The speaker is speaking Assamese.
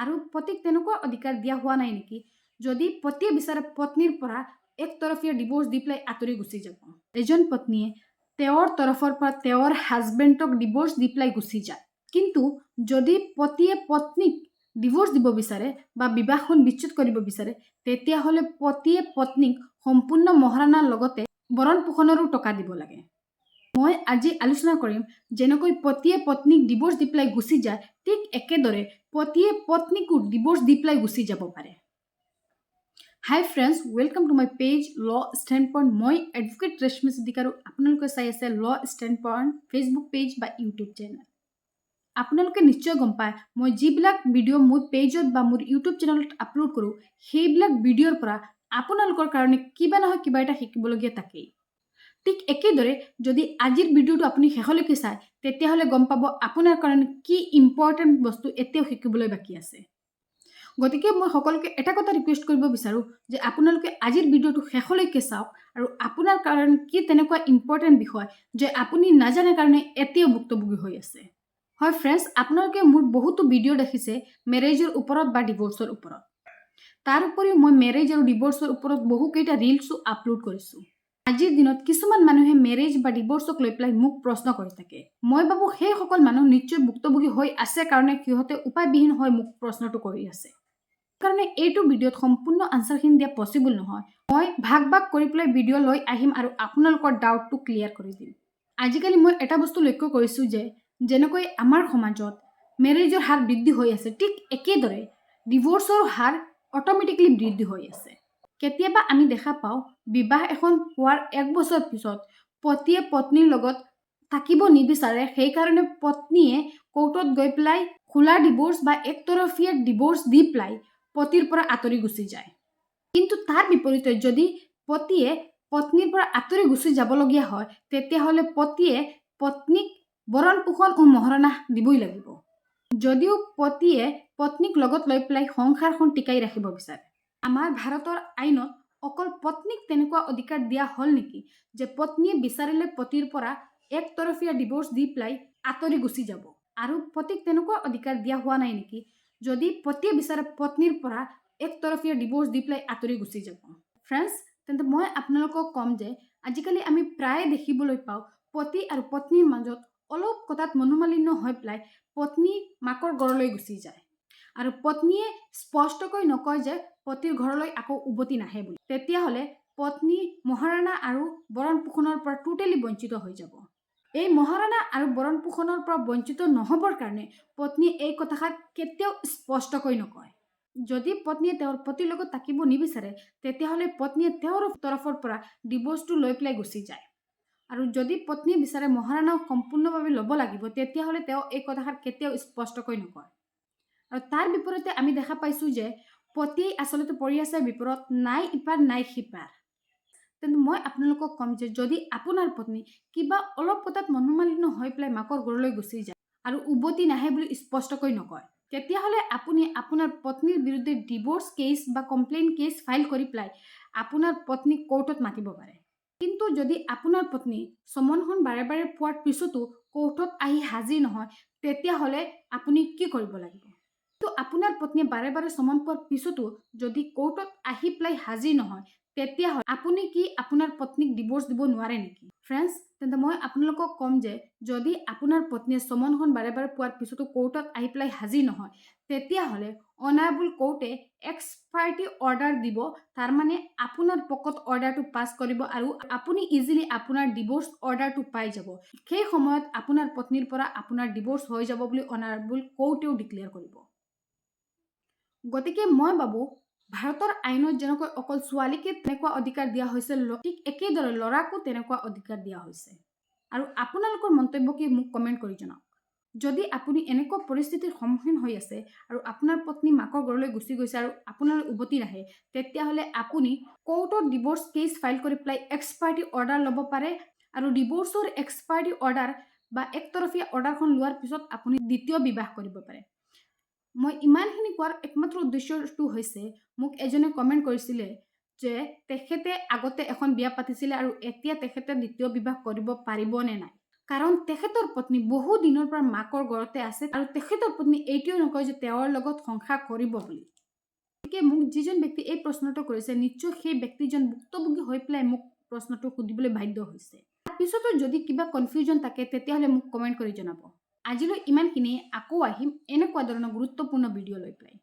আৰু পতিক তেনেকুৱা অধিকাৰ দিয়া হোৱা নাই নেকি যদি পতিয়ে বিচাৰে পত্নীৰ পৰা একতৰফীয়া ডিভোৰ্স দি পেলাই আঁতৰি গুচি যাব। এজন পত্নীয়ে তেওঁৰ তৰফৰ পৰা তেওঁৰ হাজবেণ্ডক ডিভোৰ্স দি পেলাই গুচি যায়, কিন্তু যদি পতিয়ে পত্নীক ডিভোৰ্স দিব বিচাৰে বা বিবাহখন বিচ্ছেদ কৰিব বিচাৰে তেতিয়াহ'লে পতিয়ে পত্নীক সম্পূৰ্ণ মহাৰাণাৰ লগতে বৰণ পোষণৰো টকা দিব লাগে। মই আজি আলোচনা কৰিম যেনেকৈ পতিয়ে পত্নীক ডিভোৰ্স দি পেলাই গুচি যায় ঠিক একেদৰে পতিয়ে পত্নীকো ডিভোৰ্স দি পেলাই গুচি যাব পাৰে। হাই friends, welcome to my page ল ষ্টেণ্ড পইণ্ট। মই এডভোকেট ৰেশ্মি সিদ্দিক আৰু আপোনালোকে চাই আছে ল ষ্টেণ্ড পইণ্ট ফেচবুক পেজ বা ইউটিউব চেনেল। আপোনালোকে নিশ্চয় গম পায় মই যিবিলাক ভিডিঅ' মোৰ পেজত বা মোৰ ইউটিউব চেনেলত আপলোড কৰোঁ সেইবিলাক ভিডিঅ'ৰ পৰা আপোনালোকৰ কাৰণে কিবা নহয় কিবা এটা শিকিবলগীয়া থাকেই। ঠিক একেদৰে যদি আজিৰ ভিডিঅ'টো আপুনি শেষলৈকে চায় তেতিয়াহ'লে গম পাব আপোনাৰ কাৰণে কি ইম্পৰ্টেণ্ট বস্তু এতিয়াও শিকিবলৈ বাকী আছে। গতিকে মই সকলোকে এটা কথা ৰিকুৱেষ্ট কৰিব বিচাৰোঁ যে আপোনালোকে আজিৰ ভিডিঅ'টো শেষলৈকে চাওক আৰু আপোনাৰ কাৰণে কি তেনেকুৱা ইম্পৰ্টেণ্ট বিষয় যে আপুনি নাজানে কাৰণে এতিয়াও ভুক্তভোগী হৈ আছে। হয় ফ্ৰেণ্ডছ, আপোনালোকে মোৰ বহুতো ভিডিঅ' দেখিছে মেৰেজৰ ওপৰত বা ডিভোৰ্চৰ ওপৰত। তাৰ উপৰিও মই মেৰেজ আৰু ডিভোৰ্চৰ ওপৰত বহুকেইটা ৰিলছো আপলোড কৰিছোঁ। আজিৰ দিনত কিছুমান মানুহে মেৰেজ বা ডিভোৰ্চক লৈ পেলাই মোক প্ৰশ্ন কৰি থাকে। মই ভাবোঁ সেইসকল মানুহ নিশ্চয় ভুক্তভোগী হৈ আছে কাৰণে সিহঁতে উপায়বিহীন হৈ মোক প্ৰশ্নটো কৰি আছে। কাৰণে এইটো ভিডিঅ'ত সম্পূৰ্ণ আনচাৰখিনি দিয়া পচিবল নহয়। মই ভাগ ভাগ কৰি পেলাই ভিডিঅ' লৈ আহিম আৰু আপোনালোকৰ ডাউটটো ক্লিয়াৰ কৰি দিম। আজিকালি মই এটা বস্তু লক্ষ্য কৰিছোঁ যে যেনেকৈ আমাৰ সমাজত মেৰেজৰ হাৰ বৃদ্ধি হৈ আছে ঠিক একেদৰে ডিভোৰ্চৰ হাৰ অট'মেটিকলি বৃদ্ধি হৈ আছে। কেতিয়াবা আমি দেখা পাওঁ বিবাহ এখন হোৱাৰ 1 বছৰ পিছত পতিয়ে পত্নীৰ লগত থাকিব নিবিচাৰে, সেইকাৰণে পত্নীয়ে কোৰ্টত গৈ পেলাই খোলা ডিভোৰ্স বা একতৰফীয়া ডিভোৰ্স দি পেলাই পতিৰ পৰা আঁতৰি গুচি যায়। কিন্তু তাৰ বিপৰীতে যদি পতিয়ে পত্নীৰ পৰা আঁতৰি গুচি যাবলগীয়া হয় তেতিয়াহ'লে পতিয়ে পত্নীক বৰণ পোষণ ও মহাৰণা দিবই লাগিব, যদিও পতিয়ে পত্নীক লগত লৈ পেলাই সংসাৰখন টিকাই ৰাখিব বিচাৰে। আমাৰ ভাৰতৰ আইনত অকল পত্নীক তেনেকুৱা অধিকাৰ দিয়া হ'ল নেকি যে পত্নীয়ে বিচাৰিলে পতিৰ পৰা একতৰফীয়া ডিভোৰ্স দি পেলাই আঁতৰি গুচি যাব, আৰু পতিক তেনেকুৱা অধিকাৰ দিয়া হোৱা নাই নেকি যদি পতিয়ে বিচাৰে পত্নীৰ পৰা একতৰফীয়া ডিভোৰ্স দি পেলাই আঁতৰি গুচি যাব। ফ্ৰেণ্ডছ, তেন্তে মই আপোনালোকক ক'ম যে আজিকালি আমি প্ৰায়ে দেখিবলৈ পাওঁ পতি আৰু পত্নীৰ মাজত অলপ কথাত মনোমালিন্য হৈ পেলাই পত্নী মাকৰ ঘৰলৈ গুচি যায় আৰু পত্নীয়ে স্পষ্টকৈ নকয় যে পতিৰ ঘৰলৈ আকৌ উভতি নাহে বুলি। তেতিয়াহ'লে পত্নী মহাৰাণা আৰু বৰণ পোষণৰ পৰা টোটেলি বঞ্চিত হৈ যাব। এই মহাৰাণা আৰু বৰণ পোষণৰ পৰা বঞ্চিত নহ'বৰ কাৰণে পত্নীয়ে এই কথাষাৰ কেতিয়াও স্পষ্টকৈ নকয়। যদি পত্নীয়ে তেওঁৰ পতিৰ লগত থাকিব নিবিচাৰে তেতিয়াহ'লে পত্নীয়ে তেওঁৰ তৰফৰ পৰা ডিভোৰ্সটো লৈ পেলাই গুচি যায়, আৰু যদি পত্নীয়ে বিচাৰে মহাৰাণাও সম্পূৰ্ণভাৱে ল'ব লাগিব তেতিয়াহ'লে তেওঁ এই কথাষাৰ কেতিয়াও স্পষ্টকৈ নকয়। আৰু তাৰ বিপৰীতে আমি দেখা পাইছোঁ যে পতিয়ে আচলতে পৰি আছে বিপৰত, নাই ইপাৰ নাই সিপাৰ। তেন্তে মই আপোনালোকক ক'ম যে যদি আপোনাৰ পত্নী কিবা অলপ কথাত মনোমালিন্য হৈ পেলাই মাকৰ ঘৰলৈ গুচি যায় আৰু উভতি নাহে বুলি স্পষ্টকৈ নকয় তেতিয়াহ'লে আপুনি আপোনাৰ পত্নীৰ বিৰুদ্ধে ডিভোৰ্স কেছ বা কমপ্লেইন কেছ ফাইল কৰি পেলাই আপোনাৰ পত্নীক কোৰ্টত মাতিব পাৰে। কিন্তু যদি আপোনাৰ পত্নী সমনখন বাৰে বাৰে পোৱাৰ পিছতো কোৰ্টত আহি হাজিৰ নহয় তেতিয়াহ'লে আপুনি কি কৰিব লাগিব? কিন্তু আপোনাৰ পত্নীয়ে বাৰে বাৰে সমন পোৱাৰ পিছতো যদি কোৰ্টত আহি পেলাই হাজিৰ নহয় তেতিয়াহ'লে আপুনি কি আপোনাৰ পত্নীক ডিভোৰ্স দিব নোৱাৰে নেকি? ফ্ৰেণ্ডছ, তেন্তে মই আপোনালোকক ক'ম যে যদি আপোনাৰ পত্নীয়ে সমনখন বাৰে বাৰে পোৱাৰ পিছতো কোৰ্টত আহি পেলাই হাজিৰ নহয় তেতিয়াহ'লে অনাৰেবল কোৰ্টে এক্সপাৰ্টি অৰ্ডাৰ দিব, তাৰমানে আপোনাৰ পক্ষত অৰ্ডাৰটো পাছ কৰিব আৰু আপুনি ইজিলি আপোনাৰ ডিভোৰ্স অৰ্ডাৰটো পাই যাব। সেই সময়ত আপোনাৰ পত্নীৰ পৰা আপোনাৰ ডিভোৰ্স হৈ যাব বুলি অনাৰেবল কোৰ্টেও ডিক্লেয়াৰ কৰিব। গতিকে মই ভাবোঁ ভাৰতৰ আইনত যেনেকৈ অকল ছোৱালীকে তেনেকুৱা অধিকাৰ দিয়া হৈছে ঠিক একেদৰে ল'ৰাকো তেনেকুৱা অধিকাৰ দিয়া হৈছে। আৰু আপোনালোকৰ মন্তব্য কি মোক কমেণ্ট কৰি জনাওক। যদি আপুনি এনেকুৱা পৰিস্থিতিৰ সন্মুখীন হৈ আছে আৰু আপোনাৰ পত্নী মাকৰ ঘৰলৈ গুচি গৈছে আৰু আপোনালৈ উভতি নাহে তেতিয়াহ'লে আপুনি কোৰ্টত ডিভোৰ্স কেছ ফাইল কৰি পেলাই এক্সপাৰ্টি অৰ্ডাৰ ল'ব পাৰে, আৰু ডিভোৰ্সৰ এক্সপাৰ্টি অৰ্ডাৰ বা একতৰফীয়া অৰ্ডাৰখন লোৱাৰ পিছত আপুনি দ্বিতীয় বিবাহ কৰিব পাৰে। মই ইমানখিনি কোৱাৰ একমাত্ৰ উদ্দেশ্যটো হৈছে মোক এজনে কমেণ্ট কৰিছিলে যে তেখেতে আগতে এখন বিয়া পাতিছিলে আৰু এতিয়া তেখেতে দ্বিতীয় বিবাহ কৰিব পাৰিব নে নাই, কাৰণ তেখেতৰ পত্নী বহু দিনৰ পৰা মাকৰ ঘৰতে আছে আৰু তেখেতৰ পত্নী এইটোও নকয় যে তেওঁৰ লগত সংসাৰ কৰিব বুলি। গতিকে মোক যিজন ব্যক্তি এই প্ৰশ্নটো কৰিছে নিশ্চয় সেই ব্যক্তিজন ভুক্তভোগী হৈ পেলাই মোক প্ৰশ্নটো সুধিবলৈ বাধ্য হৈছে। তাৰপিছতো যদি কিবা কনফিউজন থাকে তেতিয়াহ'লে মোক কমেণ্ট কৰি জনাব। আজিলৈ ইমানখিনি, আকৌ আহিম এনেকুৱা ধৰণৰ গুৰুত্বপূৰ্ণ ভিডিঅ' লৈ পেলাই।